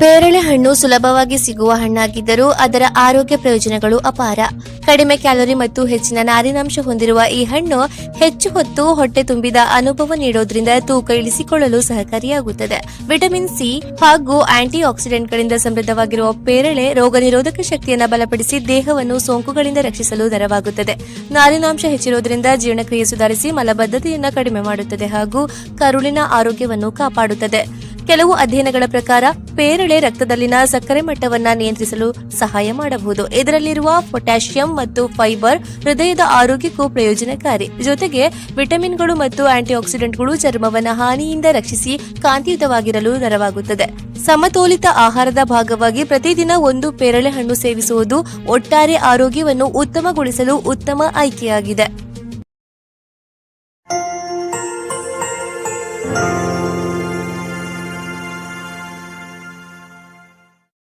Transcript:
ಪೇರಳೆ ಹಣ್ಣು ಸುಲಭವಾಗಿ ಸಿಗುವ ಹಣ್ಣಾಗಿದ್ದರೂ ಅದರ ಆರೋಗ್ಯ ಪ್ರಯೋಜನಗಳು ಅಪಾರ. ಕಡಿಮೆ ಕ್ಯಾಲೋರಿ ಮತ್ತು ಹೆಚ್ಚಿನ ನಾರಿನಾಂಶ ಹೊಂದಿರುವ ಈ ಹಣ್ಣು ಹೆಚ್ಚು ಹೊತ್ತು ಹೊಟ್ಟೆ ತುಂಬಿದ ಅನುಭವ ನೀಡೋದ್ರಿಂದ ತೂಕ ಇಳಿಸಿಕೊಳ್ಳಲು ಸಹಕಾರಿಯಾಗುತ್ತದೆ. ವಿಟಮಿನ್ ಸಿ ಹಾಗೂ ಆಂಟಿ ಆಕ್ಸಿಡೆಂಟ್ಗಳಿಂದ ಸಮೃದ್ಧವಾಗಿರುವ ಪೇರಳೆ ರೋಗ ನಿರೋಧಕ ಶಕ್ತಿಯನ್ನು ಬಲಪಡಿಸಿ ದೇಹವನ್ನು ಸೋಂಕುಗಳಿಂದ ರಕ್ಷಿಸಲು ನೆರವಾಗುತ್ತದೆ. ನಾರಿನಾಂಶ ಹೆಚ್ಚಿರುವುದರಿಂದ ಜೀರ್ಣಕ್ರಿಯೆ ಸುಧಾರಿಸಿ ಮಲಬದ್ಧತೆಯನ್ನು ಕಡಿಮೆ ಮಾಡುತ್ತದೆ ಹಾಗೂ ಕರುಳಿನ ಆರೋಗ್ಯವನ್ನು ಕಾಪಾಡುತ್ತದೆ. ಕೆಲವು ಅಧ್ಯಯನಗಳ ಪ್ರಕಾರ ಪೇರಳೆ ರಕ್ತದಲ್ಲಿನ ಸಕ್ಕರೆ ಮಟ್ಟವನ್ನು ನಿಯಂತ್ರಿಸಲು ಸಹಾಯ ಮಾಡಬಹುದು. ಇದರಲ್ಲಿರುವ ಪೊಟ್ಯಾಷಿಯಂ ಮತ್ತು ಫೈಬರ್ ಹೃದಯದ ಆರೋಗ್ಯಕ್ಕೂ ಪ್ರಯೋಜನಕಾರಿ. ಜೊತೆಗೆ ವಿಟಮಿನ್ಗಳು ಮತ್ತು ಆಂಟಿ ಆಕ್ಸಿಡೆಂಟ್ಗಳು ಚರ್ಮವನ್ನು ಹಾನಿಯಿಂದ ರಕ್ಷಿಸಿ ಕಾಂತಿಯುತವಾಗಿರಲು ನೆರವಾಗುತ್ತದೆ. ಸಮತೋಲಿತ ಆಹಾರದ ಭಾಗವಾಗಿ ಪ್ರತಿದಿನ ಒಂದು ಪೇರಳೆ ಹಣ್ಣು ಸೇವಿಸುವುದು ಒಟ್ಟಾರೆ ಆರೋಗ್ಯವನ್ನು ಉತ್ತಮಗೊಳಿಸಲು ಉತ್ತಮ ಆಯ್ಕೆಯಾಗಿದೆ.